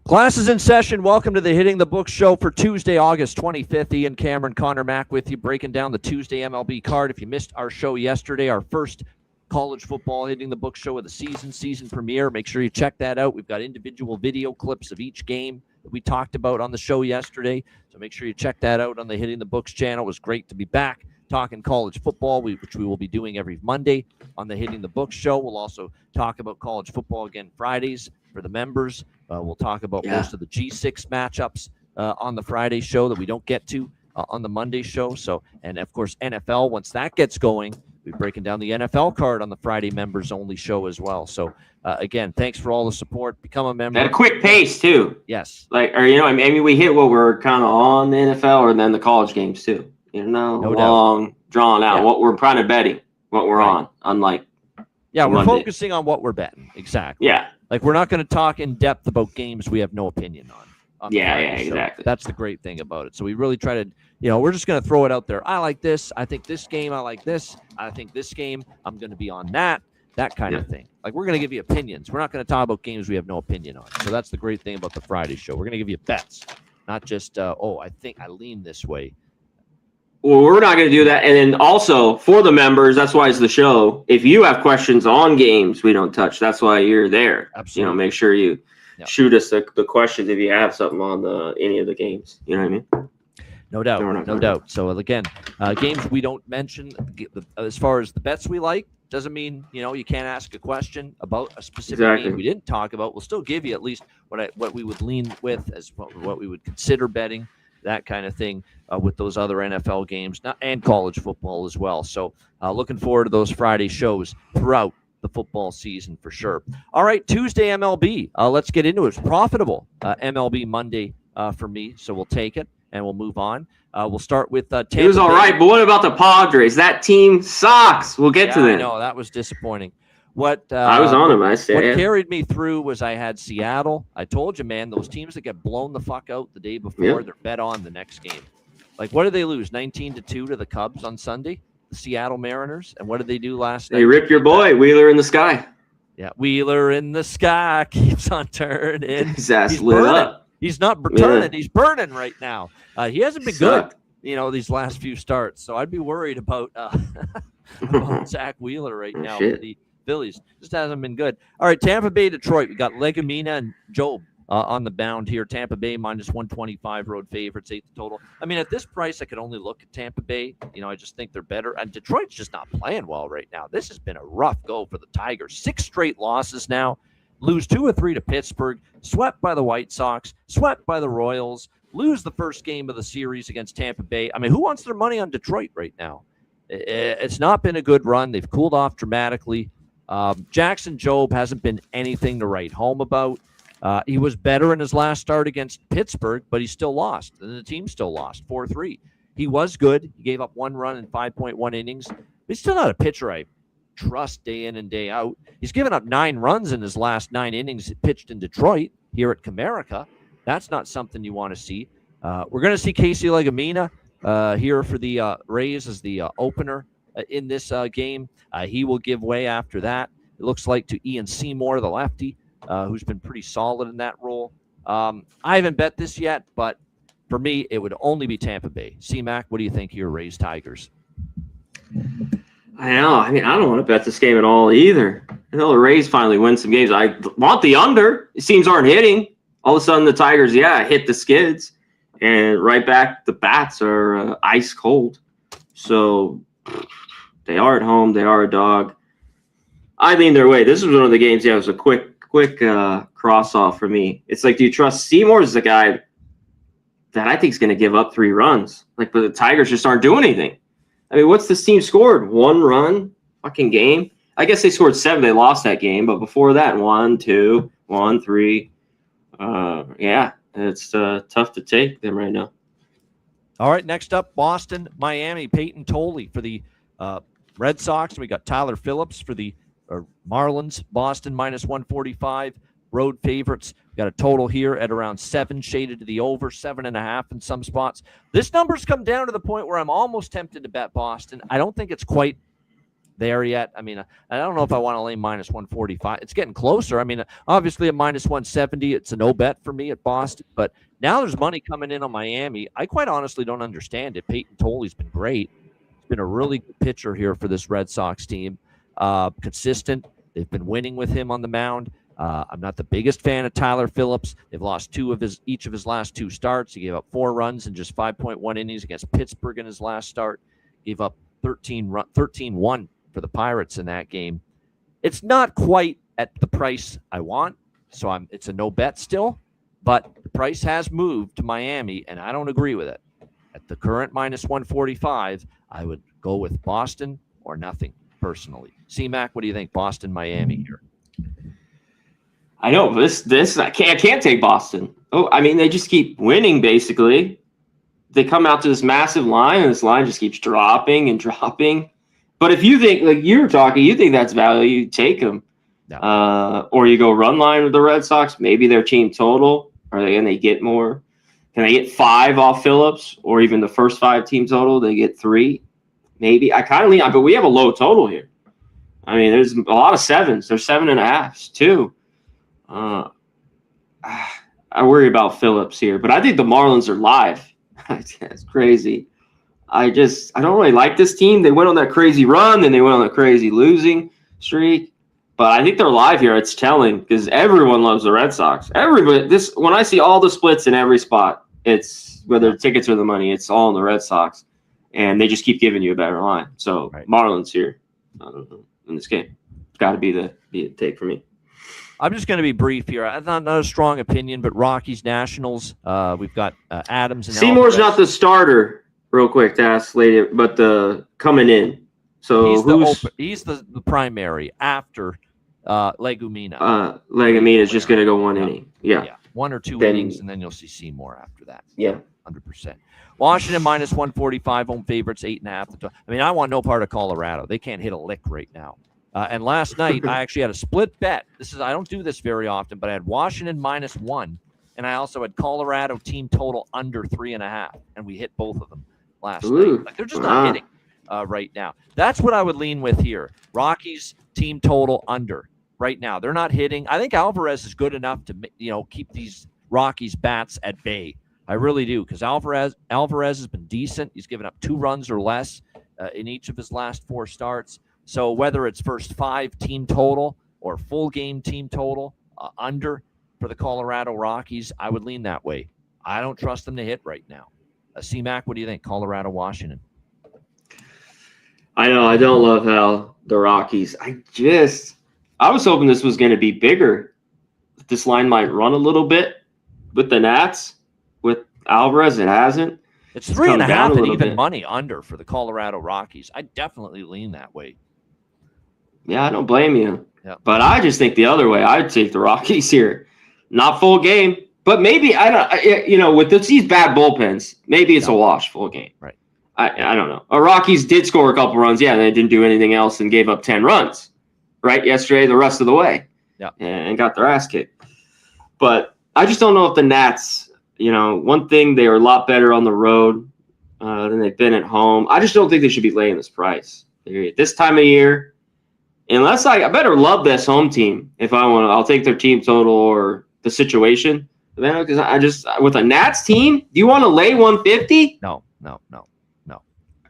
Class is in session. Welcome to the Hitting the Books show for Tuesday, August 25th. Ian Cameron, Connor Mack with you, breaking down the Tuesday MLB card. If you missed our show yesterday, our first college football Hitting the Books show of the season premiere, make sure you check that out. We've got individual video clips of each game that we talked about on the show yesterday, so make sure you check that out on the Hitting the Books channel. It was great to be back talking college football, which we will be doing every Monday on the Hitting the Books show. We'll also talk about college football again Fridays for the members. We'll talk about most of the G6 matchups on the Friday show that we don't get to on the Monday show. So, and of course, NFL, once that gets going, we're breaking down the NFL card on the Friday members only show as well. So, again, thanks for all the support. Become a member. At a quick pace, too. Yes. We hit what we're kind of on the NFL or then the college games, too. No long, doubt. Drawn out. Yeah. What we're kind of betting, what we're on, unlike we're Monday. Focusing on what we're betting. Exactly. Yeah. Like, we're not going to talk in depth about games we have no opinion on exactly. That's the great thing about it. So we really try to, we're just going to throw it out there. I like this. I think this game, I like this. I think this game, I'm going to be on that kind of thing. Like, we're going to give you opinions. We're not going to talk about games we have no opinion on. So that's the great thing about the Friday show. We're going to give you bets, not just, I think I lean this way. Well, we're not going to do that. And then also for the members, that's why it's the show. If you have questions on games we don't touch, that's why you're there. Absolutely. Make sure you shoot us the questions if you have something on any of the games. You know what I mean? No doubt. So again, games we don't mention as far as the bets we like doesn't mean you can't ask a question about a specific game we didn't talk about. We'll still give you at least what we would lean with as what we would consider betting. That kind of thing with those other NFL games and college football as well. So looking forward to those Friday shows throughout the football season for sure. All right, Tuesday MLB. Let's get into it. It's profitable MLB Monday for me, so we'll take it and we'll move on. We'll start with Tampa. It was all right, but what about the Padres? That team sucks. We'll get to them. No, that was disappointing. What I was on them. What carried me through was I had Seattle. I told you, man, those teams that get blown the fuck out the day before, they're bet on the next game. Like, what did they lose? 19-2 to the Cubs on Sunday, the Seattle Mariners. And what did they do last night? They ripped your boy, Wheeler in the sky. Yeah, Wheeler in the sky keeps on turning. His ass lit up. He's not turning. He's burning right now. He hasn't been good, these last few starts. So I'd be worried about Zach Wheeler right now with the Phillies. Just hasn't been good. All right, Tampa Bay, Detroit. We got Legumina and Job on the bound here. Tampa Bay minus 125 road favorites, 8 total. I mean, at this price, I could only look at Tampa Bay. I just think they're better. And Detroit's just not playing well right now. This has been a rough go for the Tigers. 6 straight losses now. Lose 2 or 3 to Pittsburgh. Swept by the White Sox. Swept by the Royals. Lose the first game of the series against Tampa Bay. I mean, who wants their money on Detroit right now? It's not been a good run. They've cooled off dramatically. Jackson Jobe hasn't been anything to write home about. He was better in his last start against Pittsburgh, but he still lost. And the team still lost 4-3. He was good. He gave up 1 run in 5.1 innings. But he's still not a pitcher I trust day in and day out. He's given up 9 runs in his last 9 innings pitched in Detroit here at Comerica. That's not something you want to see. We're going to see Casey Legumina here for the Rays as the opener in this game. He will give way after that. It looks like to Ian Seymour, the lefty, who's been pretty solid in that role. I haven't bet this yet, but for me, it would only be Tampa Bay. C-Mac, what do you think here, Rays Tigers? I know. I mean, I don't want to bet this game at all either. Until the Rays finally win some games. I want the under. It seems aren't hitting. All of a sudden, the Tigers, hit the skids. And right back, the bats are ice cold. So they are at home. They are a dog. I lean their way. This is one of the games, it was a quick cross-off for me. It's like, do you trust Seymour as the guy that I think is going to give up 3 runs? But the Tigers just aren't doing anything. I mean, what's this team scored? 1 run fucking game? I guess they scored 7. They lost that game. But before that, 1, 2, 1, 3. It's tough to take them right now. All right, next up, Boston, Miami, Peyton Tolley for the Red Sox. We got Tyler Phillips for the Marlins, Boston minus 145. Road favorites. We got a total here at around 7, shaded to the over, 7.5 in some spots. This number's come down to the point where I'm almost tempted to bet Boston. I don't think it's quite there yet. I mean, I don't know if I want to lay minus 145. It's getting closer. I mean, obviously at minus 170, it's a no bet for me at Boston. But now there's money coming in on Miami. I quite honestly don't understand it. Peyton Toley's been great. He's been a really good pitcher here for this Red Sox team. Consistent. They've been winning with him on the mound. I'm not the biggest fan of Tyler Phillips. They've lost each of his last 2 starts. He gave up 4 runs in just 5.1 innings against Pittsburgh in his last start. Gave up 13-1 for the Pirates in that game. It's not quite at the price I want, so it's a no bet still, but the price has moved to Miami, and I don't agree with it. At the current minus 145, I would go with Boston or nothing personally. C-Mac, what do you think? Boston, Miami here. I know this I can't take Boston. Oh, I mean, they just keep winning basically. They come out to this massive line, and this line just keeps dropping and dropping. But if you think, like you were talking, you think that's value, you take them. No. Or you go run line with the Red Sox. Maybe their team total. Are they going to get more? Can they get 5 off Phillips, or even the first 5 team total? They get 3. Maybe I kind of lean on, but we have a low total here. I mean, there's a lot of 7s. There's 7.5s too. I worry about Phillips here, but I think the Marlins are live. It's crazy. I don't really like this team. They went on that crazy run, then they went on a crazy losing streak. But I think they're live here. It's telling because everyone loves the Red Sox. Everybody. When I see all the splits in every spot, it's whether tickets or the money, it's all in the Red Sox, and they just keep giving you a better line. So right. Marlins here in this game. It's got to be the take for me. I'm just going to be brief here. Not a strong opinion, but Rockies Nationals. We've got Adams and Seymour's Alvarez. not the starter. Real quick to ask later, but the coming in. So he's the primary after Legumina. Legumina is just going to go 1 inning. Yeah. 1 or 2 innings, and then you'll see Seymour after that. Yeah. 100%. Washington minus 145, home favorites, 8.5. I mean, I want no part of Colorado. They can't hit a lick right now. And last night, I actually had a split bet. I don't do this very often, but I had Washington minus 1, and I also had Colorado team total under 3.5, and we hit both of them last night. Like, they're just not hitting right now. That's what I would lean with here. Rockies team total under right now. They're not hitting. I think Alvarez is good enough to keep these Rockies bats at bay. I really do, because Alvarez has been decent. He's given up 2 runs or less in each of his last 4 starts. So whether it's first 5 team total or full game team total under for the Colorado Rockies, I would lean that way. I don't trust them to hit right now. C-Mac, what do you think? Colorado, Washington. I know. I don't love how the Rockies. I was hoping this was going to be bigger. This line might run a little bit with the Nats. With Alvarez, it hasn't. It's 3.5 and even money under for the Colorado Rockies. I definitely lean that way. Yeah, I don't blame you. Yeah. But I just think the other way. I'd take the Rockies here. Not full game, but maybe with these bad bullpens, maybe it's a wash full game. Right. I don't know. Rockies did score a couple runs. Yeah, they didn't do anything else and gave up 10 runs, right, yesterday, the rest of the way. Yeah. And got their ass kicked. But I just don't know if the Nats, one thing, they are a lot better on the road than they've been at home. I just don't think they should be laying this price. This time of year, unless I better love this home team. If I want to, I'll take their team total or the situation. Because with a Nats team, do you want to lay 150? No.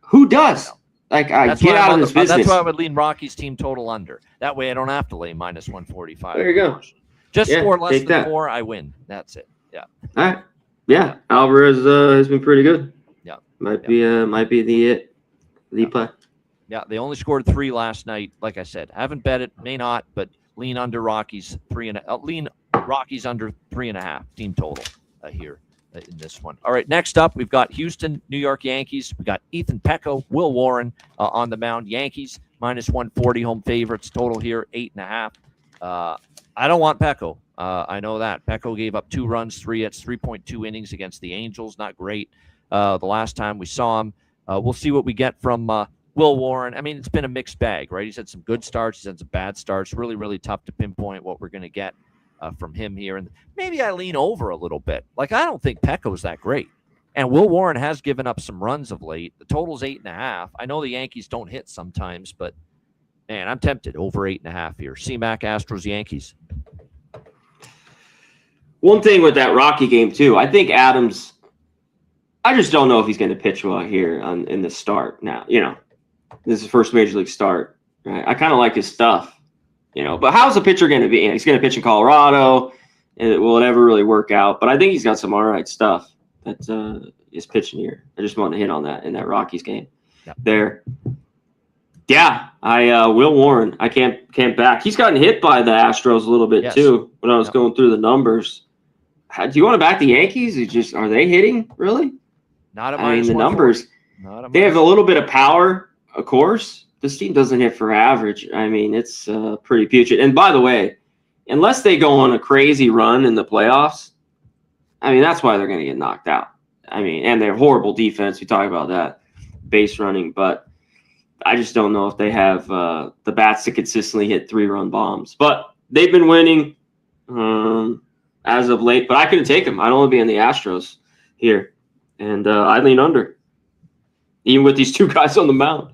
Who does? No. Get out of this business. That's why I would lean Rockies team total under. That way I don't have to lay minus 145. There you go. Just score less than 4, I win. That's it. Yeah. All right. Yeah. Alvarez has been pretty good. Yeah. Might be the play. Yeah, they only scored 3 last night. Like I said, haven't bet it, may not, but lean under Rockies lean Rockies under 3.5 team total here in this one. All right, next up we've got Houston, New York Yankees. We got Ethan Pecco, Will Warren on the mound. Yankees minus 140 home favorites. Total here 8.5. I don't want Pecco. I know that Pecco gave up 2 runs, 3 hits, 3.2 innings against the Angels. Not great. The last time we saw him. We'll see what we get from Will Warren. I mean, it's been a mixed bag, right? He's had some good starts. He's had some bad starts. Really, really tough to pinpoint what we're going to get from him here. And maybe I lean over a little bit. Like, I don't think Pecco's that great. And Will Warren has given up some runs of late. The total's 8.5. I know the Yankees don't hit sometimes, but Man, I'm tempted. Over 8.5 here. C-Mac, Astros, Yankees. One thing with that Rocky game, too, I think Adams, I just don't know if he's going to pitch well here in the start. Now, this is his first major league start. Right? I kind of like his stuff, but how's the pitcher going to be? He's going to pitch in Colorado, and will it ever really work out? But I think he's got some all right stuff that is pitching here. I just wanted to hit on that in that Rockies game there. Yeah, Will Warren, I can't back. He's gotten hit by the Astros a little bit too when I was going through the numbers. Do you want to back the Yankees? Are they hitting really? Not at the numbers. They have a little bit of power, of course. This team doesn't hit for average. I mean, it's pretty putrid. And by the way, unless they go on a crazy run in the playoffs, I mean, that's why they're going to get knocked out. I mean, and they're horrible defense. We talk about that, base running, but I just don't know if they have the bats to consistently hit 3-run bombs. But they've been winning as of late. But I couldn't take them. I'd only be in the Astros here, and I'd lean under, even with these two guys on the mound.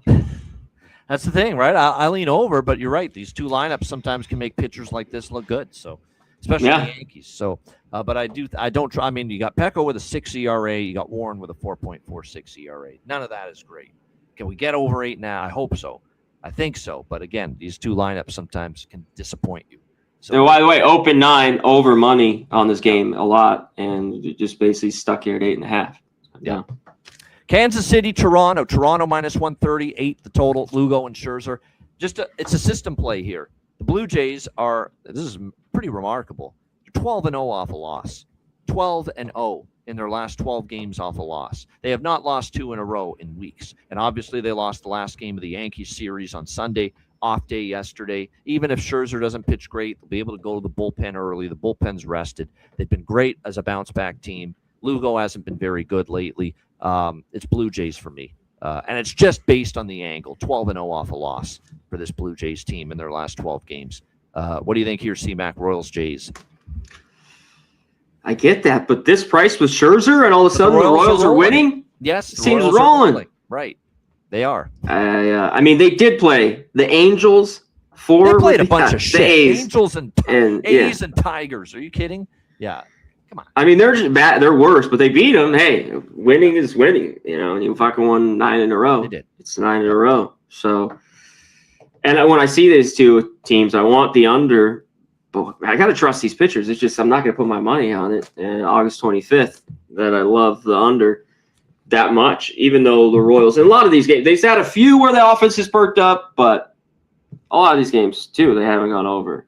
That's the thing, right? I lean over, but you're right. These two lineups sometimes can make pitchers like this look good. So, especially the Yankees. So, but I don't try. I mean, you got Pecco with a 6 ERA. You got Warren with a 4.46 ERA. None of that is great. Can we get over 8 now? I hope so. I think so. But again, these two lineups sometimes can disappoint you. So, and by the way, open 9 over money on this game a lot, and just basically stuck here at 8.5. Yeah. Kansas City, Toronto. Toronto minus 138, the total. Lugo and Scherzer. It's a system play here. The Blue Jays this is pretty remarkable. 12-0 off a loss. 12-0 in their last 12 games off a loss. They have not lost 2 in a row in weeks. And obviously they lost the last game of the Yankees series on Sunday, off day yesterday. Even if Scherzer doesn't pitch great, they'll be able to go to the bullpen early. The bullpen's rested. They've been great as a bounce-back team. Lugo hasn't been very good lately. It's Blue Jays for me. And it's just based on the angle. 12-0 off a loss for this Blue Jays team in their last 12 games. What do you think here, C-Mac, Royals, Jays? I get that, but this price with Scherzer and all of a sudden the Royals are winning? Yes. Seems rolling. Right. They are. I mean, they did play the Angels. They played a bunch of shit. Angels and A's and Tigers. Are you kidding? Yeah. Come on. I mean, they're just bad. They're worse, but they beat them. Hey, winning is winning. And you fucking won 9 in a row. They did. It's 9 in a row. So, and when I see these two teams, I want the under. But I got to trust these pitchers. It's just I'm not going to put my money on it. And August 25th, that I love the under that much, even though the Royals, in a lot of these games, they've had a few where the offense has perked up, but a lot of these games, too, they haven't gone over.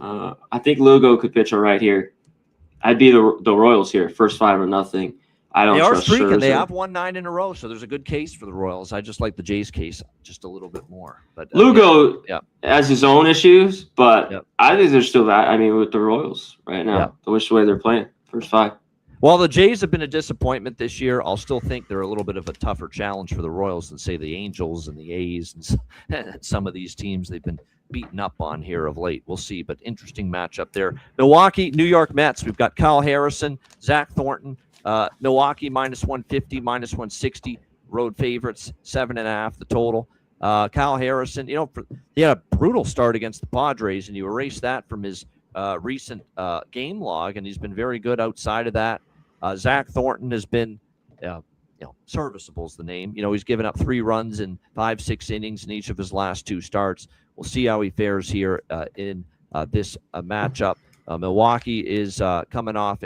I think Lugo could pitch all right here. I'd be the Royals here, first 5-0. I don't trust streaking. Scherzer. They have won 9 in a row, so there's a good case for the Royals. I just like the Jays case just a little bit more. But Lugo has his own issues, but I think there's still that. I mean, with the Royals right now, the way they're playing, first 5. While the Jays have been a disappointment this year, I'll still think they're a little bit of a tougher challenge for the Royals than, say, the Angels and the A's and some of these teams they've been beaten up on here of late. We'll see, but interesting matchup there. Milwaukee, New York Mets. We've got Kyle Harrison, Zach Thornton. Milwaukee minus 150, minus 160. Road favorites, 7.5 the total. Kyle Harrison, he had a brutal start against the Padres, and you erase that from his recent game log, and he's been very good outside of that. Zach Thornton has been, serviceable is the name. He's given up 3 runs in 5-6 innings in each of his last 2 starts. We'll see how he fares here in this matchup. Milwaukee is coming off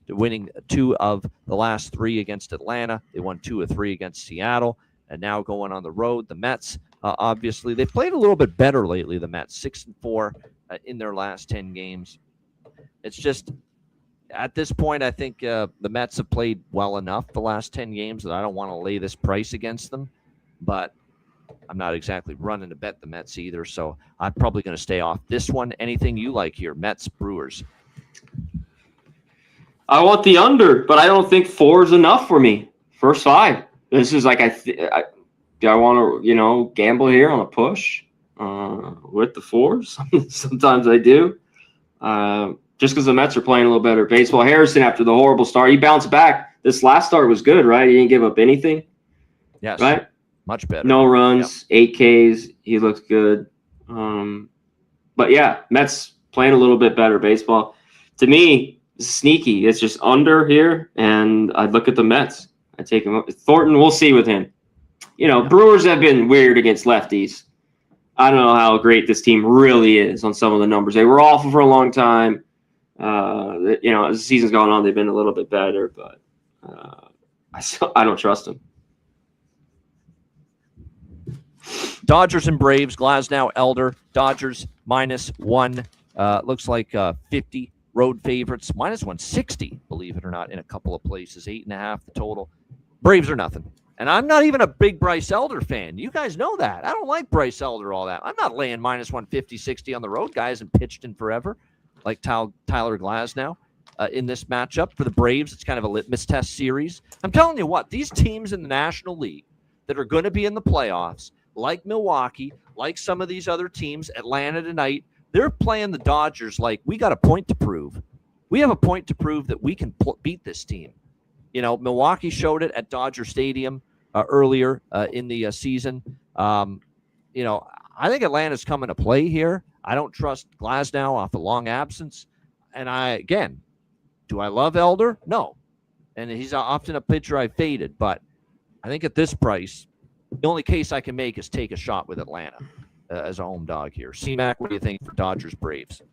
winning 2 of the last 3 against Atlanta. They won 2 of 3 against Seattle, and now going on the road. The Mets, obviously, they've played a little bit better lately. The Mets 6-4 in their last 10 games. It's just at this point, I think the Mets have played well enough the last 10 games that I don't want to lay this price against them, but I'm not exactly running to bet the Mets either, so I'm probably going to stay off this one. Anything you like here, Mets, Brewers? I want the under, but I don't think 4 is enough for me. First 5. This is like I want to gamble here on a push with the 4s. Sometimes I do. Just because the Mets are playing a little better baseball. Harrison, after the horrible start, he bounced back. This last start was good, right? He didn't give up anything. Yes. Right? Much better. No runs, 8 Ks. He looked good. But yeah, Mets playing a little bit better baseball. To me, it's sneaky. It's just under here, and I look at the Mets. I take him. Thornton, we'll see with him. Brewers have been weird against lefties. I don't know how great this team really is on some of the numbers. They were awful for a long time. As the season's gone on, they've been a little bit better, but I don't trust them. Dodgers and Braves, Glasnow, Elder. Dodgers -1. Looks like 50 road favorites. -160, believe it or not, in a couple of places. 8.5 the total. Braves are nothing. And I'm not even a big Bryce Elder fan. You guys know that. I don't like Bryce Elder all that. I'm not laying -150, 60 on the road. Guy hasn't pitched in forever, like Tyler Glasnow. In this matchup for the Braves, it's kind of a litmus test series. I'm telling you what, these teams in the National League that are going to be in the playoffs, like Milwaukee, like some of these other teams, Atlanta tonight, they're playing the Dodgers like we got a point to prove. We have a point to prove that we can beat this team. Milwaukee showed it at Dodger Stadium earlier in the season. I think Atlanta's coming to play here. I don't trust Glasnow off a long absence. And do I love Elder? No. And he's often a pitcher I faded. But I think at this price, the only case I can make is take a shot with Atlanta as a home dog here. C-Mac, what do you think for Dodgers Braves?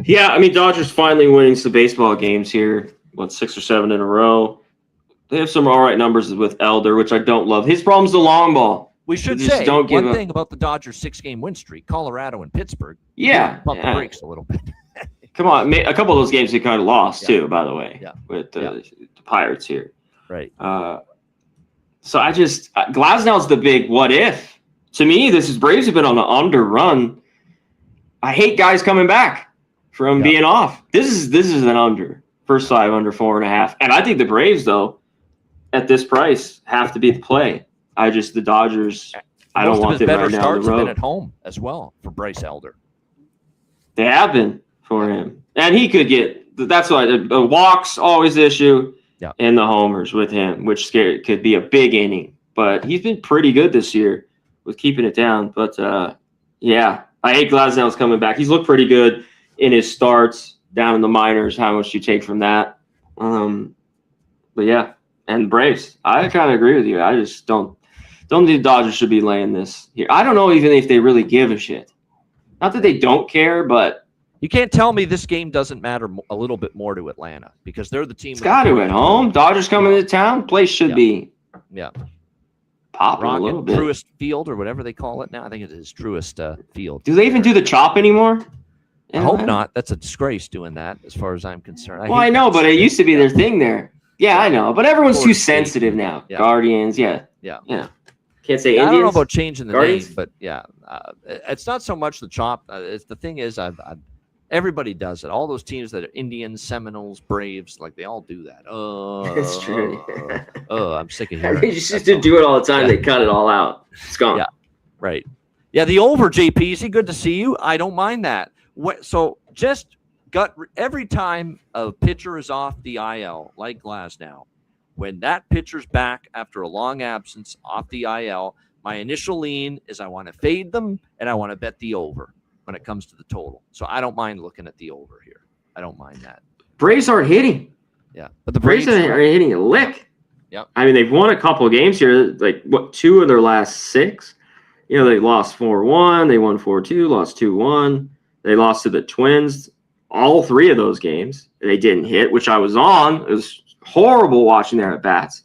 Yeah, I mean, Dodgers finally winning some baseball games here. 6 or 7 in a row. They have some all right numbers with Elder, which I don't love. His problem's the long ball. We should say one thing about the Dodgers 6-game win streak, Colorado and Pittsburgh. Yeah. Pump the brakes a little bit. Come on. A couple of those games they kind of lost, too, by the way, with the Pirates here. Right. So Glasnow's the big what if. To me, Braves have been on an under run. I hate guys coming back from being off. This is an under. First 5 under 4.5. And I think the Braves, though, at this price, have to be the play. The Dodgers, I don't want them right now on the road. Have been at home as well for Bryce Elder. They have been for him. And he could that's why the walks, always the issue, and the homers with him, which could be a big inning. But he's been pretty good this year with keeping it down. But, I hate Glasnow's coming back. He's looked pretty good in his starts down in the minors. How much you take from that? But yeah, and Braves, I kind of agree with you. I just don't think the Dodgers should be laying this here. I don't know even if they really give a shit. Not that they don't care, but you can't tell me this game doesn't matter a little bit more to Atlanta because they're the team. It's got to at home. Dodgers coming to town. Place should be popping a little bit. Truist Field or whatever they call it now. I think it is Truist Field. Do they even do the chop anymore? I hope not. That's a disgrace doing that, as far as I'm concerned. I know, but it used to be their thing there. Yeah, I know, but everyone's too sensitive now. Yeah. Guardians, yeah. Can't say Indians. I don't know about changing the name, but it's not so much the chop. The thing is, everybody does it. All those teams that are Indians, Seminoles, Braves, like they all do that. That's true. I'm sick of hearing. They just do it all the time. They cut it all out. It's gone. Yeah, right. Yeah, the over, JP. Is he good to see you? I don't mind that. So just every time a pitcher is off the IL, like Glasnow, when that pitcher's back after a long absence off the IL, my initial lean is I want to fade them and I want to bet the over when it comes to the total. So I don't mind looking at the over here. I don't mind that. Braves aren't hitting. Yeah, but the Braves are hitting a lick. Yep. I mean, they've won a couple of games here, 2 of their last 6. They lost 4-1, they won 4-2, lost 2-1. They lost to the Twins. All 3 of those games they didn't hit, which I was on. It was horrible watching their at-bats.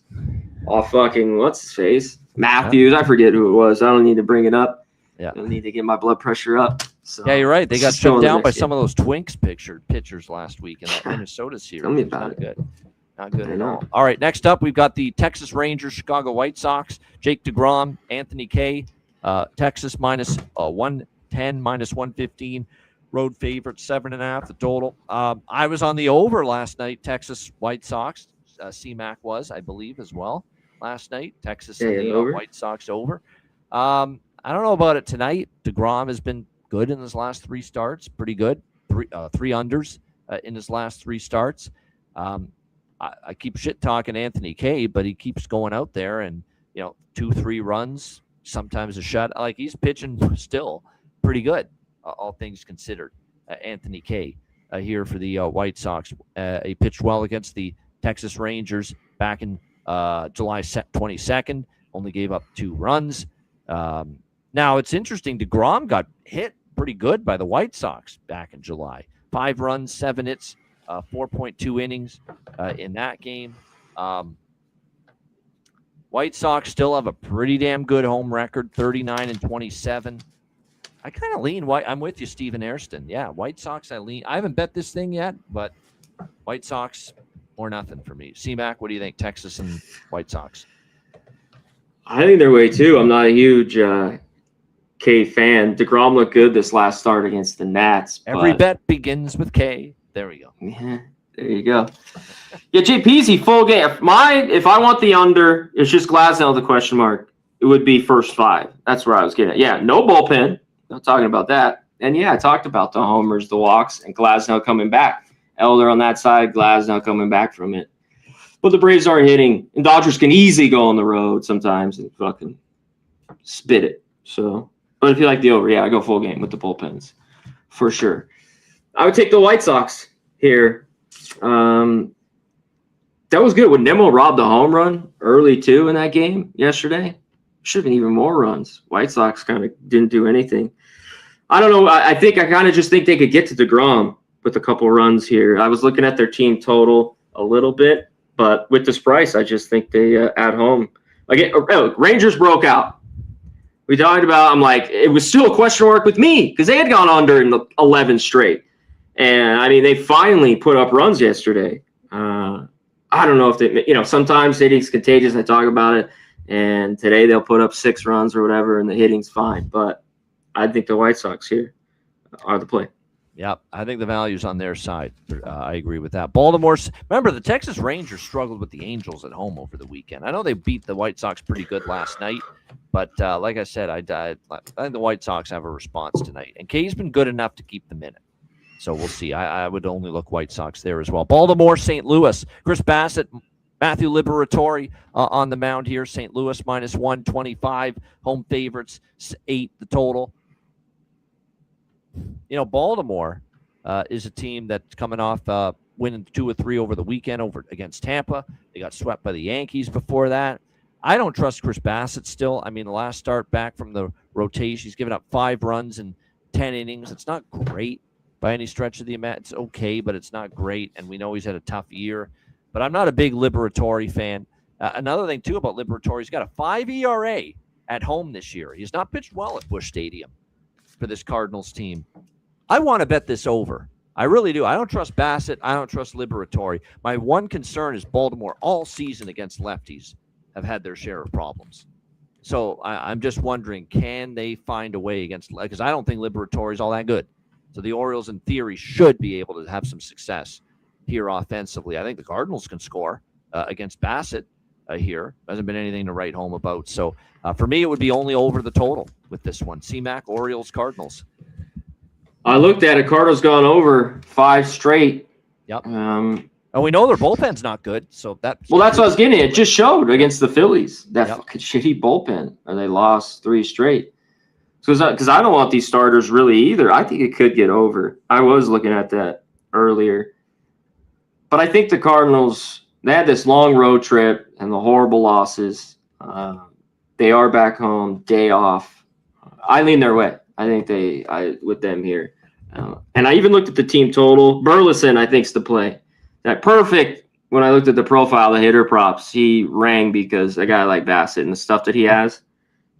All fucking, what's his face? Matthews. I forget who it was. I don't need to bring it up. Yeah. I don't need to get my blood pressure up. So, yeah, you're right. They got shut down by some of those Twinks pitchers last week in that Minnesota series. Tell me about it. Good. Not good at all. All right, next up, we've got the Texas Rangers, Chicago White Sox, Jake DeGrom, Anthony Kay, Texas -110, -115. Road favorite, 7.5 the total. I was on the over last night. Texas White Sox. C-Mac was, I believe, as well last night. Texas and the White Sox over. I don't know about it tonight. DeGrom has been good in his last 3 starts. Pretty good. 3 unders in his last 3 starts. I keep shit talking Anthony Kay, but he keeps going out there and 2-3 runs, sometimes a shut. Like he's pitching still pretty good, all things considered. Anthony Kay here for the White Sox. He pitched well against the Texas Rangers back in July 22nd. Only gave up 2 runs. Now it's interesting. DeGrom got hit pretty good by the White Sox back in July. 5 runs, 7 hits, 4.2 innings in that game. White Sox still have a pretty damn good home record, 39-27. I kind of lean White. I'm with you, Stephen Airston. Yeah, White Sox. I haven't bet this thing yet, but White Sox or nothing for me. C-Mac, what do you think? Texas and White Sox. I think they're way too. I'm not a huge K fan. DeGrom looked good this last start against the Nats. Every bet begins with K. There we go. Yeah, there you go. Yeah, JPZ, full game. If I want the under, it's just Glasnow, the question mark. It would be first 5. That's where I was getting at. Yeah, no bullpen. Not talking about that. And yeah, I talked about the homers, the walks, and Glasnow coming back. Elder on that side, Glasnow coming back from it. But the Braves aren't hitting, and Dodgers can easily go on the road sometimes and fucking spit it. So, but if you like the over, yeah, I go full game with the bullpens for sure. I would take the White Sox here. That was good when Nemo robbed the home run early too in that game yesterday. Should have been even more runs. White Sox kind of didn't do anything. I don't know. I kind of just think they could get to DeGrom with a couple runs here. I was looking at their team total a little bit, but with this price, I just think they at home. Like Rangers broke out. We talked about. I'm like, it was still a question mark with me because they had gone under in the 11 straight, and I mean they finally put up runs yesterday. I don't know if they, sometimes hitting's contagious. I talk about it, and today they'll put up 6 runs or whatever, and the hitting's fine. But I think the White Sox here are the play. Yep, I think the value's on their side. I agree with that. Baltimore's, remember, the Texas Rangers struggled with the Angels at home over the weekend. I know they beat the White Sox pretty good last night, but like I said, I think the White Sox have a response tonight. And Kay's been good enough to keep them in it. So we'll see. I would only look White Sox there as well. Baltimore, St. Louis. Chris Bassett, Matthew Liberatore on the mound here. St. Louis minus 125. Home favorites, 8 the total. Baltimore is a team that's coming off winning 2 or 3 over the weekend against Tampa. They got swept by the Yankees before that. I don't trust Chris Bassett still. I mean, the last start back from the rotation, he's given up 5 runs in 10 innings. It's not great by any stretch of the amount. It's okay, but it's not great, and we know he's had a tough year. But I'm not a big Liberatore fan. Another thing, too, about Liberatore, he's got a 5 ERA at home this year. He's not pitched well at Busch Stadium for this Cardinals team. I want to bet this over. I really do. I don't trust Bassett. I don't trust Liberatore. My one concern is Baltimore all season against lefties have had their share of problems. So I'm just wondering, can they find a way against, because I don't think Liberatore is all that good. So the Orioles, in theory, should be able to have some success here offensively. I think the Cardinals can score against Bassett here. Hasn't been anything to write home about. So for me, it would be only over the total with this one. C-Mac, Orioles, Cardinals. I looked at it. Cardinals gone over 5 straight. Yep. And we know their bullpen's not good. So that's what I was getting at. It just showed against the Phillies, that fucking shitty bullpen, and they lost 3 straight. Because I don't want these starters really either. I think it could get over. I was looking at that earlier. But I think the Cardinals, they had this long road trip and the horrible losses. They are back home, day off. I lean their way. I think with them here. And I even looked at the team total. Burleson, I think, is the play. That perfect, when I looked at the profile, the hitter props, he rang because a guy like Bassett and the stuff that he has.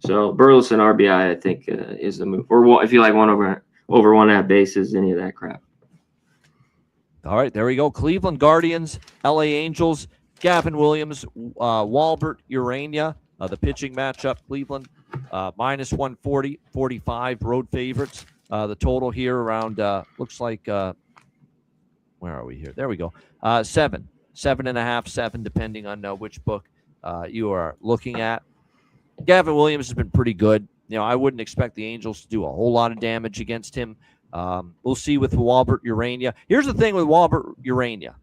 So Burleson RBI, I think, is the move. Or if you like one over 1.5 bases, any of that crap. All right, there we go. Cleveland Guardians, LA Angels, Gavin Williams, Walbert Urania, the pitching matchup. Cleveland minus 140, 45 road favorites. The total here around looks like where are we here? There we go. 7.5, 7, depending on which book you are looking at. Gavin Williams has been pretty good. I wouldn't expect the Angels to do a whole lot of damage against him. We'll see with Walbert Urania. Here's the thing with Walbert Urania.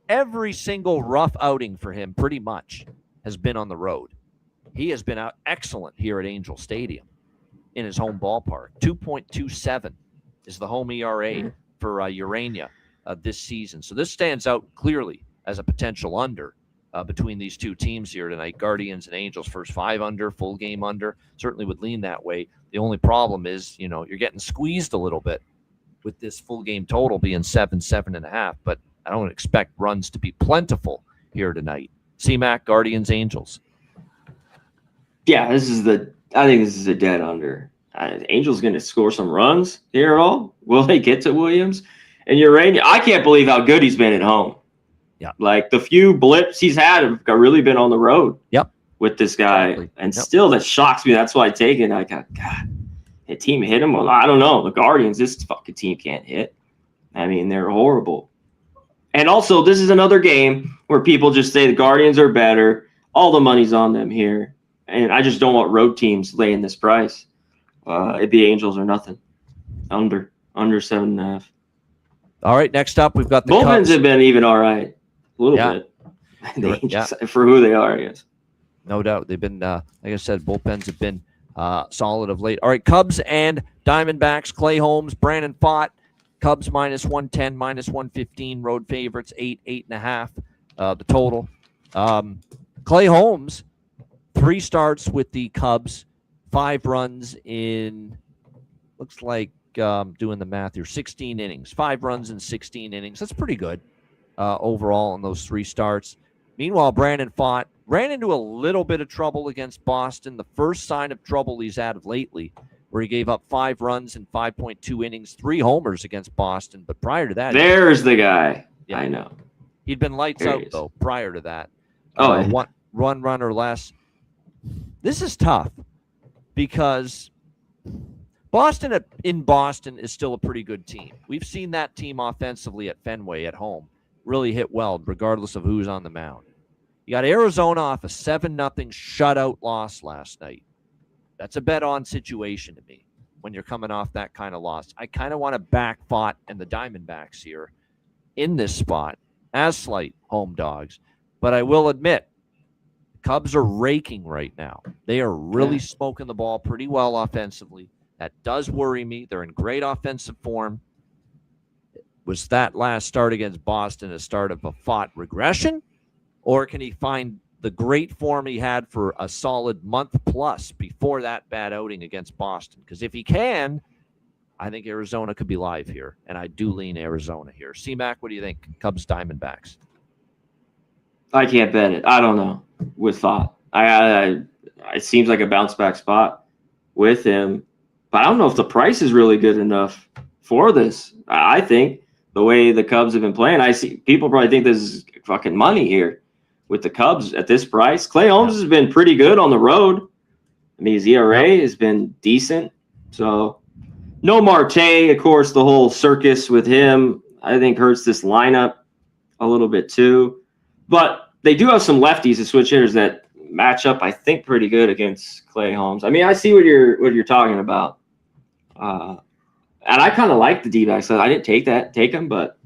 Every single rough outing for him pretty much has been on the road. he has been excellent here at Angel Stadium in his home ballpark. 2.27 is the home ERA for Urania this season. So this stands out clearly as a potential under between these two teams here tonight. Guardians and Angels, first 5 under, full game under. Certainly would lean that way. The only problem is, you're getting squeezed a little bit with this full game total being 7.5. But I don't expect runs to be plentiful here tonight. C-Mac, Guardians, Angels. Yeah, I think this is a dead under. Angels going to score some runs here at all? Will they get to Williams? And Urania, I can't believe how good he's been at home. Yeah. Like the few blips he's had have really been on the road. Yep. With this guy. Exactly. And still that shocks me. That's why I take it. I got, God, the team hit him. Well, I don't know. The Guardians, this fucking team can't hit. I mean, they're horrible. And also, this is another game where people just say the Guardians are better. All the money's on them here. And I just don't want road teams laying this price. It'd be Angels or nothing. Under 7.5. All right, next up, we've got the Bullpens Cubs. have been even all right. A little bit. The Angels, for who they are, I guess. No doubt. They've been, like I said, bullpens have been solid of late. All right, Cubs and Diamondbacks. Clay Holmes, Brandon Pfaadt. Cubs minus 110, minus 115. Road favorites, 8.5. The total. Clay Holmes, 3 starts with the Cubs, 5 runs in, looks like, doing the math here, 16 innings. 5 runs in 16 innings. That's pretty good overall in those 3 starts. Meanwhile, Brandon Pfaadt ran into a little bit of trouble against Boston. The first sign of trouble he's had lately, where he gave up 5 runs in 5.2 innings, 3 homers against Boston. But prior to that, there's the guy. Yeah, I know. He'd been lights out, though, prior to that. Oh, one run or less. This is tough because Boston is still a pretty good team. We've seen that team offensively at Fenway at home really hit well, regardless of who's on the mound. You got Arizona off a 7-0 shutout loss last night. That's a bet-on situation to me when you're coming off that kind of loss. I kind of want to back Pfaadt and the Diamondbacks here in this spot as slight home dogs. But I will admit, Cubs are raking right now. They are really smoking the ball pretty well offensively. That does worry me. They're in great offensive form. Was that last start against Boston a start of a Pfaadt regression? Or can he find the great form he had for a solid month plus before that bad outing against Boston? Because if he can, I think Arizona could be live here. And I do lean Arizona here. C-Mac, what do you think? Cubs, Diamondbacks. I can't bet it. I don't know with Pfaadt. It seems like a bounce back spot with him. But I don't know if the price is really good enough for this. I think the way the Cubs have been playing, I see people probably think this is fucking money here with the Cubs at this price. Clay Holmes has been pretty good on the road. I mean, his ERA has been decent. So no Marte, of course, the whole circus with him, I think hurts this lineup a little bit too. But they do have some lefties and switch hitters that match up, I think, pretty good against Clay Holmes. I mean, I see what you're talking about. And I kind of like the D-backs. I didn't take them, but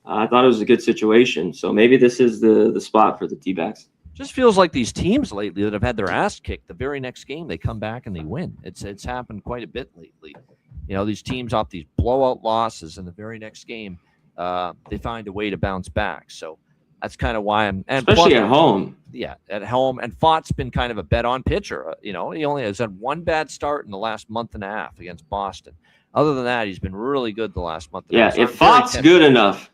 I thought it was a good situation. So maybe this is the spot for the D-backs. Just feels like these teams lately that have had their ass kicked, the very next game they come back and they win. It's happened quite a bit lately. These teams off these blowout losses in the very next game, they find a way to bounce back. So that's kind of why especially at home. Yeah, at home. And Pfaadt's been kind of a bet-on pitcher. He only has had 1 bad start in the last month and a half against Boston. Other than that, he's been really good the last month and a half. Yeah, if Pfaadt's good enough,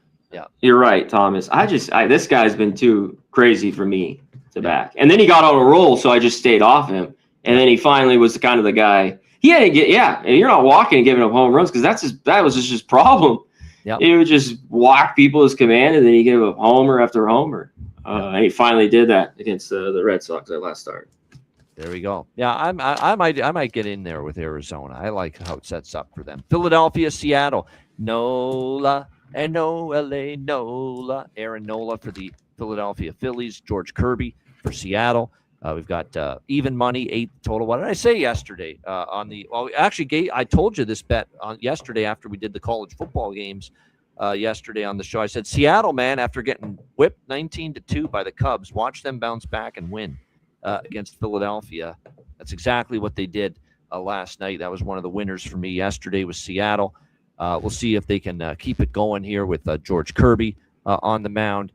you're right, Thomas. This guy's been too crazy for me to back. And then he got on a roll, so I just stayed off him. And then he finally was kind of the guy. He had to get, and you're not walking and giving up home runs because that was just his problem. Yep. He would just walk people as command, and then he gave up homer after homer. And he finally did that against the Red Sox at last start. There we go. Yeah, I might get in there with Arizona. I like how it sets up for them. Philadelphia, Seattle, Nola and Nola, Nola. Aaron Nola for the Philadelphia Phillies. George Kirby for Seattle. We've got even money, 8 total. What did I say yesterday I told you this bet on yesterday after we did the college football games yesterday on the show. I said, Seattle, man, after getting whipped 19-2 by the Cubs, watch them bounce back and win against Philadelphia. That's exactly what they did last night. That was one of the winners for me yesterday with Seattle. We'll see if they can keep it going here with George Kirby on the mound.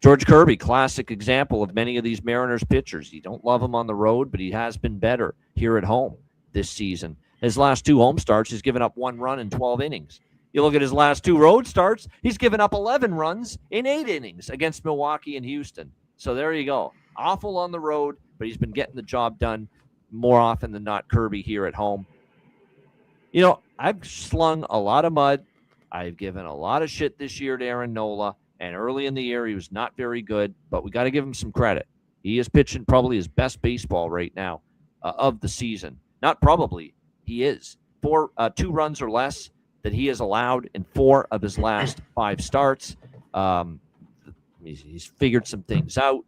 George Kirby, classic example of many of these Mariners pitchers. You don't love him on the road, but he has been better here at home this season. His last 2 home starts, he's given up 1 run in 12 innings. You look at his last 2 road starts, he's given up 11 runs in 8 innings against Milwaukee and Houston. So there you go. Awful on the road, but he's been getting the job done more often than not, Kirby, here at home. You know, I've slung a lot of mud. I've given a lot of shit this year to Aaron Nola. And early in the year, he was not very good, but we got to give him some credit. He is pitching probably his best baseball right now of the season. Not probably, he is. 2 runs or less that he has allowed in 4 of his last 5 starts. He's figured some things out.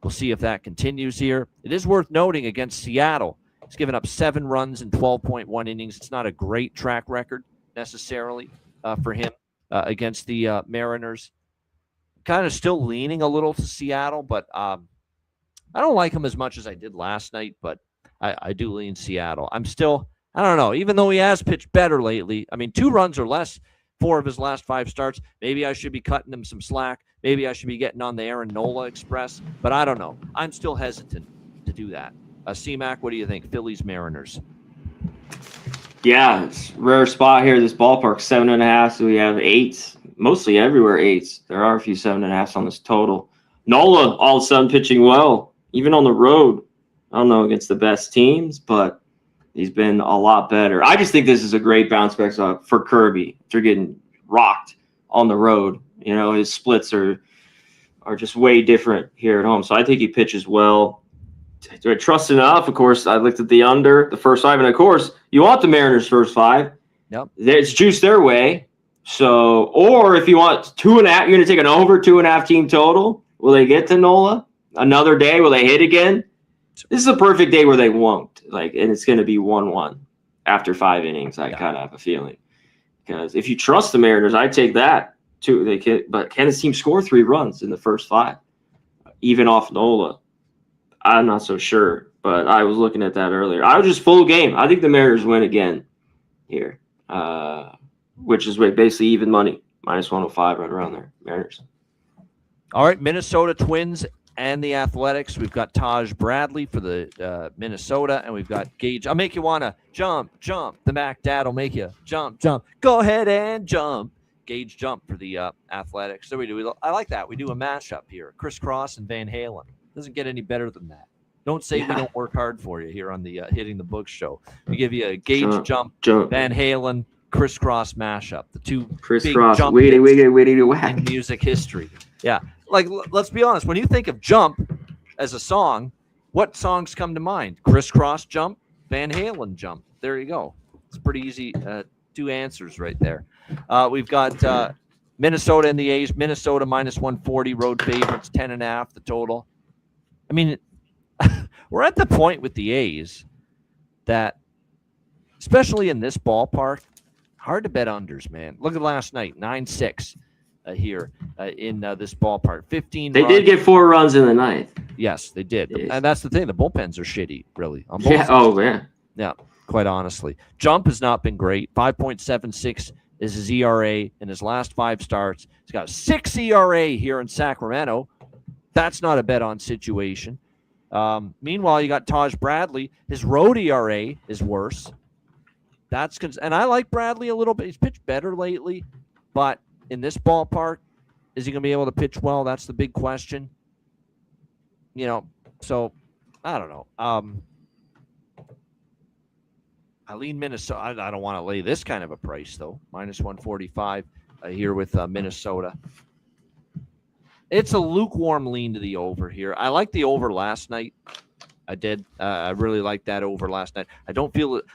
We'll see if that continues here. It is worth noting against Seattle, he's given up 7 runs in 12.1 innings. It's not a great track record necessarily for him against the Mariners. Kind of still leaning a little to Seattle, but I don't like him as much as I did last night, but I do lean Seattle. I don't know, even though he has pitched better lately. I mean, 2 runs or less, 4 of his last 5 starts. Maybe I should be cutting him some slack. Maybe I should be getting on the Aaron Nola Express, but I don't know. I'm still hesitant to do that. C-Mac, what do you think? Phillies, Mariners. Yeah, it's a rare spot here. This ballpark, 7.5. So we have 8. Mostly everywhere 8s. There are a few 7.5s on this total. Nola all of a sudden pitching well, even on the road. I don't know against the best teams, but he's been a lot better. I just think this is a great bounce back for Kirby. They're getting rocked on the road. You know, his splits are just way different here at home. So I think he pitches well. Do I trust enough? Of course, I looked at the under, the first 5, and of course, you want the Mariners' first 5. Yep. It's juiced their way. So, or if you want 2.5, you're going to take an over 2.5 team total. Will they get to Nola? Another day, will they hit again? This is a perfect day where they won't. And it's going to be 1-1 after 5 innings. I kind of have a feeling, because if you trust the Mariners, I take that too. But can this team score 3 runs in the first 5, even off Nola? I'm not so sure, but I was looking at that earlier. I was just full game. I think the Mariners win again here. Which is basically even money, -105 right around there, Mariners. All right, Minnesota Twins and the Athletics. We've got Taj Bradley for the Minnesota, and we've got Gage. I'll make you want to jump. The Mac Dad will make you jump. Go ahead and jump. Gage jump for the Athletics. So we do. I like that. We do a mashup here. Crisscross and Van Halen. Doesn't get any better than that. Don't say we don't work hard for you here on the Hitting the Books show. We give you a Gage jump. Van Halen, crisscross mashup, the 2 crisscross in music history. Yeah, let's be honest. When you think of Jump as a song, what songs come to mind? Crisscross Jump, Van Halen Jump. There you go. It's pretty easy. 2 answers right there. We've got Minnesota and the A's. Minnesota -140, road favorites, 10.5 the total. I mean, we're at the point with the A's that, especially in this ballpark, hard to bet unders, man. Look at last night, 9-6 here in this ballpark. 15 They did get 4 runs in the 9th. Yes, they did. Yes. And that's the thing. The bullpens are shitty, really. On both sides. Oh, yeah. Yeah, quite honestly. Jump has not been great. 5.76 is his ERA in his last 5 starts. He's got a 6 ERA here in Sacramento. That's not a bet-on situation. Meanwhile, you got Taj Bradley. His road ERA is worse. And I like Bradley a little bit. He's pitched better lately, but in this ballpark, is he going to be able to pitch well? That's the big question. So I don't know. I lean Minnesota. I don't want to lay this kind of a price though. -145 here with Minnesota. It's a lukewarm lean to the over here. I like the over last night. I did. I really liked that over last night.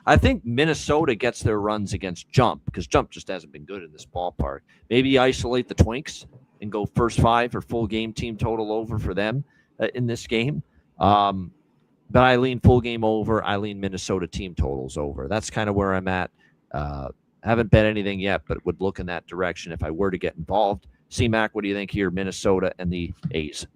I think Minnesota gets their runs against Jump, because Jump just hasn't been good in this ballpark. Maybe isolate the Twinks and go first 5 or full game team total over for them in this game. But I lean full game over. I lean Minnesota team totals over. That's kind of where I'm at. Haven't bet anything yet, but would look in that direction if I were to get involved. C-Mac, what do you think here, Minnesota and the A's?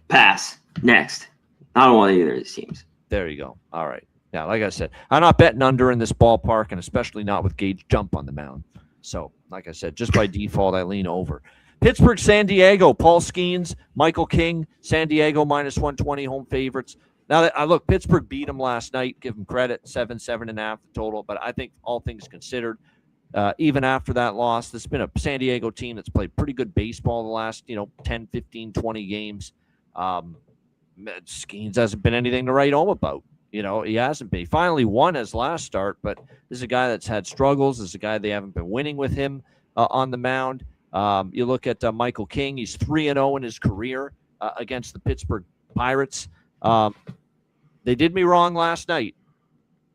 Pass. Next. I don't want either of these teams. There you go. All right. Yeah, like I said, I'm not betting under in this ballpark, and especially not with Gage Jump on the mound. So, like I said, just by default, I lean over. Pittsburgh, San Diego, Paul Skeens, Michael King, San Diego minus 120 home favorites. Now, that I look, Pittsburgh beat them last night. Give them credit, 7.5 the total. But I think all things considered, even after that loss, this has been a San Diego team that's played pretty good baseball the last, 10, 15, 20 games. Skeens hasn't been anything to write home about. He hasn't been. He finally won his last start, but this is a guy that's had struggles. This is a guy they haven't been winning with him on the mound. You look at Michael King. He's 3-0 in his career against the Pittsburgh Pirates. They did me wrong last night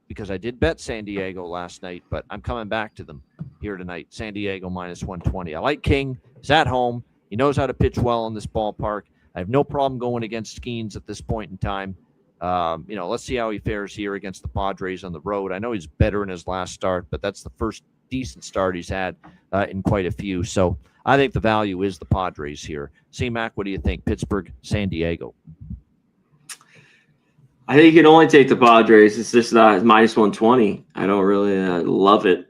because I did bet San Diego last night, but I'm coming back to them here tonight. San Diego minus 120. I like King. He's at home. He knows how to pitch well in this ballpark. I have no problem going against Skeens at this point in time. Let's see how he fares here against the Padres on the road. I know he's better in his last start, but that's the first decent start he's had in quite a few. So I think the value is the Padres here. C-Mac, what do you think? Pittsburgh, San Diego. I think you can only take the Padres. It's just minus 120. I don't really love it.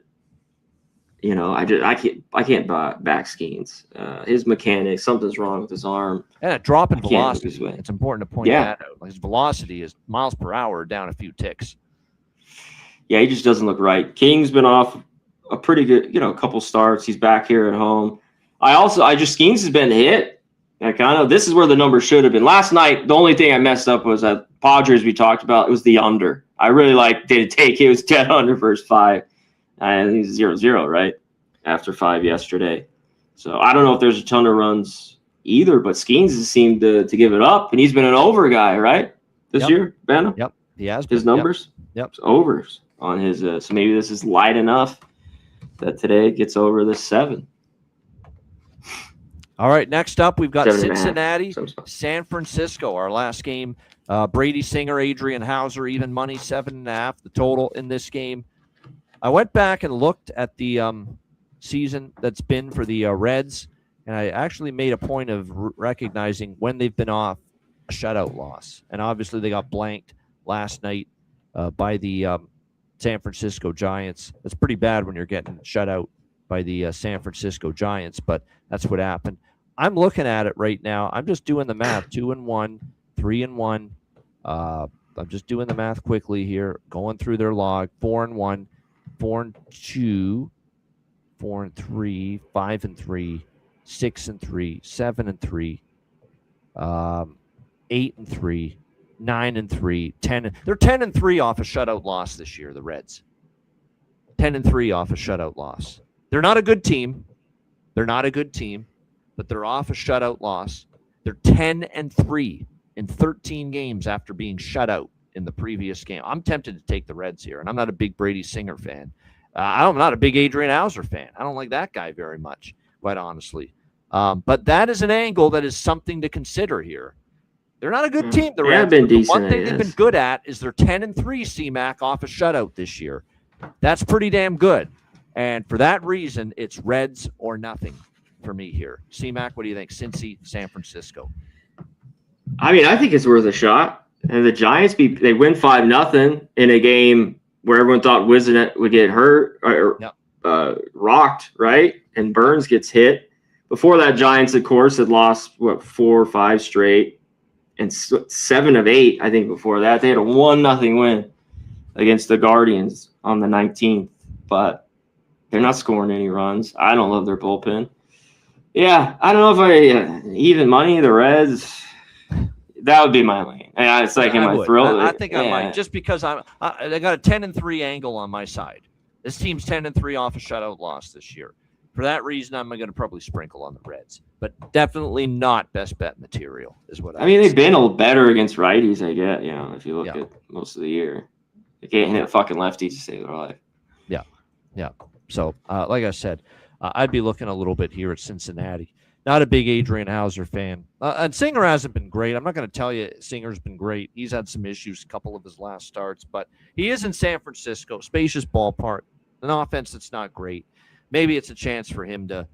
I can't back Skeens. His mechanics, something's wrong with his arm. And a drop in velocity. It's important to point that out. His velocity is miles per hour down a few ticks. Yeah, he just doesn't look right. King's been off a pretty good, couple starts. He's back here at home. Skeens has been hit. This is where the number should have been. Last night, the only thing I messed up was that Padres we talked about. It was the under. I really didn't take it. It was dead under first 5. And he's 0-0, right? After 5 yesterday. So I don't know if there's a ton of runs either, but Skeens has seemed to give it up. And he's been an over guy, right? This year, Banner? Yep. He has been. His numbers? Yep. Overs on his. So maybe this is light enough that today it gets over the 7. All right, next up, we've got Cincinnati, San Francisco, our last game. Brady Singer, Adrian Hauser, even money, 7.5, the total in this game. I went back and looked at the season that's been for the Reds, and I actually made a point of recognizing when they've been off a shutout loss. And obviously they got blanked last night by the San Francisco Giants. That's pretty bad when you're getting shut out by the San Francisco Giants, but that's what happened. I'm looking at it right now. I'm just doing the math, 2-1, 3-1. I'm just doing the math quickly here, going through their log, 4-1. 4-2, 4-3, 5-3, 6-3, 7-3, 8-3, 9-3, 10. They're 10-3 off a shutout loss this year. The Reds, 10-3 off a shutout loss. They're not a good team. But they're off a shutout loss. They're 10-3 in 13 games after being shut out in the previous game. I'm tempted to take the Reds here, and I'm not a big Brady Singer fan. I'm not a big Adrian Hauser fan. I don't like that guy very much, quite honestly. But that is an angle that is something to consider here. They're not a good team. The Reds. The one thing they've been good at is they're 10-3 C-Mac off a shutout this year. That's pretty damn good. And for that reason, it's Reds or nothing for me here. C-Mac, what do you think? Cincy, San Francisco. I think it's worth a shot. And the Giants they win 5-0 in a game where everyone thought Wizen would get hurt or rocked, right? And Burns gets hit. Before that, Giants, of course, had lost 4 or 5 straight, and 7 of 8, I think. Before that, they had a 1-0 win against the Guardians on the 19th, but they're not scoring any runs. I don't love their bullpen. Yeah, I don't know if even money the Reds. That would be my lane. And it's like in my thrill. I think I might, just because I got a 10-3 angle on my side. This team's 10-3 off a shutout loss this year. For that reason, I'm going to probably sprinkle on the Reds, but definitely not best bet material is what I mean. They've been a little better against righties, I get. If you look at most of the year, they can't hit fucking lefties to save their life. Yeah. So, like I said, I'd be looking a little bit here at Cincinnati. Not a big Adrian Hauser fan. And Singer hasn't been great. I'm not going to tell you Singer's been great. He's had some issues, a couple of his last starts, but he is in San Francisco, spacious ballpark, an offense that's not great. Maybe it's a chance for him to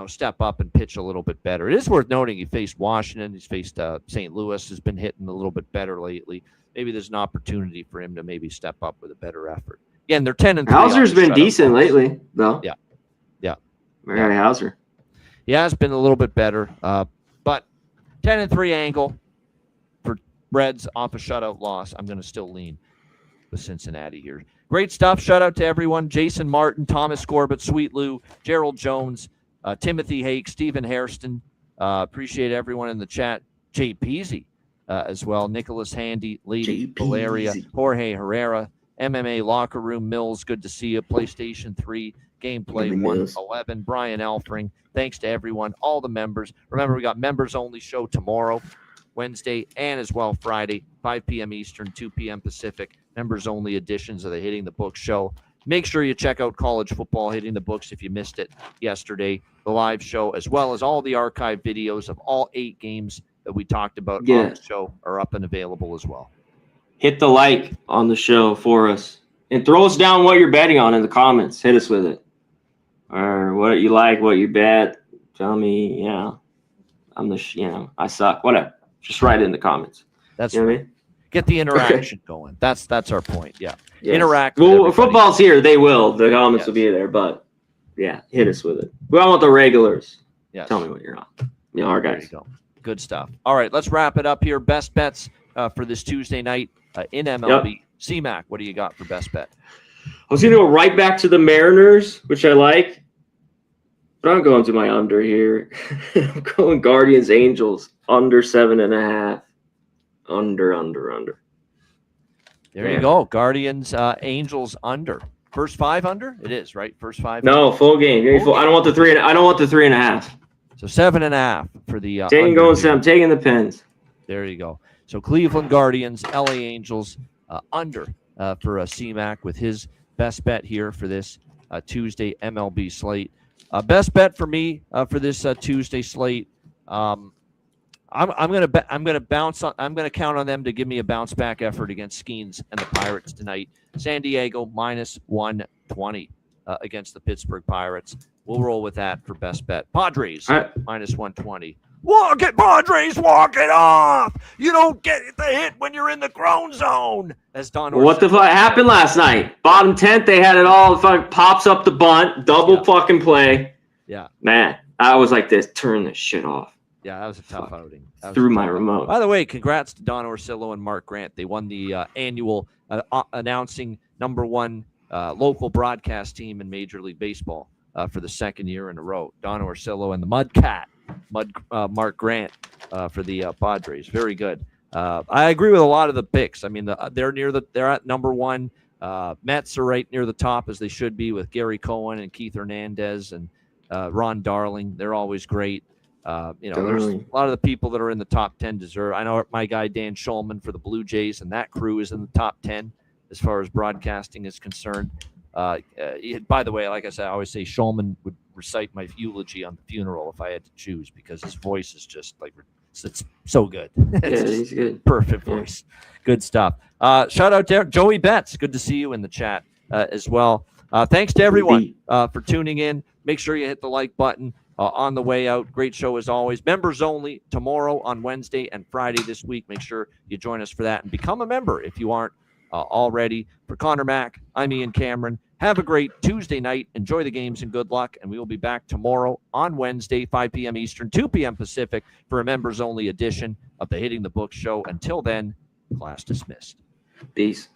step up and pitch a little bit better. It is worth noting he faced Washington. He's faced St. Louis, has been hitting a little bit better lately. Maybe there's an opportunity for him to maybe step up with a better effort. Again, they're 10-3. Hauser's been decent lately, though. Yeah. Very Hauser. He has been a little bit better, but 10-3 angle for Reds off a shutout loss. I'm going to still lean with Cincinnati here. Great stuff. Shout out to everyone. Jason Martin, Thomas Corbett, Sweet Lou, Gerald Jones, Timothy Hake, Stephen Hairston. Appreciate everyone in the chat. Jay Peasy as well. Nicholas Handy, Lady Valeria, Jorge Herrera, MMA Locker Room Mills. Good to see you. PlayStation 3, Gameplay 111, Brian Elfring. Thanks to everyone, all the members. Remember, we got members only show tomorrow, Wednesday, and as well Friday, 5 p.m. Eastern, 2 p.m. Pacific. Members only editions of the Hitting the Books show. Make sure you check out College Football Hitting the Books if you missed it yesterday, the live show, as well as all the archive videos of all 8 games that we talked about on the show are up and available as well. Hit the like on the show for us. And throw us down what you're betting on in the comments. Hit us with it. Or what you like, what you bet. Tell me, I suck. Whatever. Just write it in the comments. That's what I mean? Get the interaction going. That's our point. Yeah. Yes. Interact. Well, football's here. They will. The comments will be there. But, hit us with it. We all want the regulars. Yes. Tell me what you're on. Our guys. There you go. Good stuff. All right, let's wrap it up here. Best bets for this Tuesday night in MLB. Yep. C-Mac, what do you got for best bet? I was going to go right back to the Mariners, which I like. But I'm going to my under here. I'm going Guardians Angels under 7.5. Under. There you go. Guardians Angels under. First 5 under? It is, right? First 5. No, full game. I don't want the 3. I don't want the 3.5. So 7.5 for the I'm taking the Pens. There you go. So Cleveland Guardians, LA Angels under for C-Mac with his best bet here for this Tuesday MLB slate. Best bet for me for this Tuesday slate. I'm gonna count on them to give me a bounce back effort against Skeens and the Pirates tonight. San Diego minus 120 against the Pittsburgh Pirates. We'll roll with that for best bet. Padres minus 120. Walk it, Padres, walk it off. You don't get the hit when you're in the Crone zone. As Don. What the fuck happened last night? Bottom 10th, they had it all. Fucking pops up the bunt, double fucking play. Yeah, man, I was like this. Turn this shit off. Yeah, that was a tough outing. Through my remote. By the way, congrats to Don Orsillo and Mark Grant. They won the annual announcing #1 local broadcast team in Major League Baseball for the second year in a row. Don Orsillo and the Mudcat. Mark Grant for the Padres. Very good. I agree with a lot of the picks. I mean, they're at #1. Mets are right near the top as they should be with Gary Cohen and Keith Hernandez and Ron Darling. They're always great. There's a lot of the people that are in the top 10 deserve. I know my guy Dan Schulman for the Blue Jays and that crew is in the top 10 as far as broadcasting is concerned. By the way, like I said, I always say Schulman would recite my eulogy on the funeral if I had to choose because his voice is just like it's so good. He's good. Perfect voice. Good stuff. Shout out to Joey Betts. Good to see you in the chat as well. Thanks to everyone for tuning in. Make sure you hit the like button on the way out. Great show as always. Members only tomorrow on Wednesday and Friday this week. Make sure you join us for that and become a member if you aren't already. For Connor Mack, I'm Ian Cameron. Have a great Tuesday night. Enjoy the games and good luck. And we will be back tomorrow on Wednesday, 5 p.m. Eastern, 2 p.m. Pacific for a members-only edition of the Hitting the Books show. Until then, class dismissed. Peace.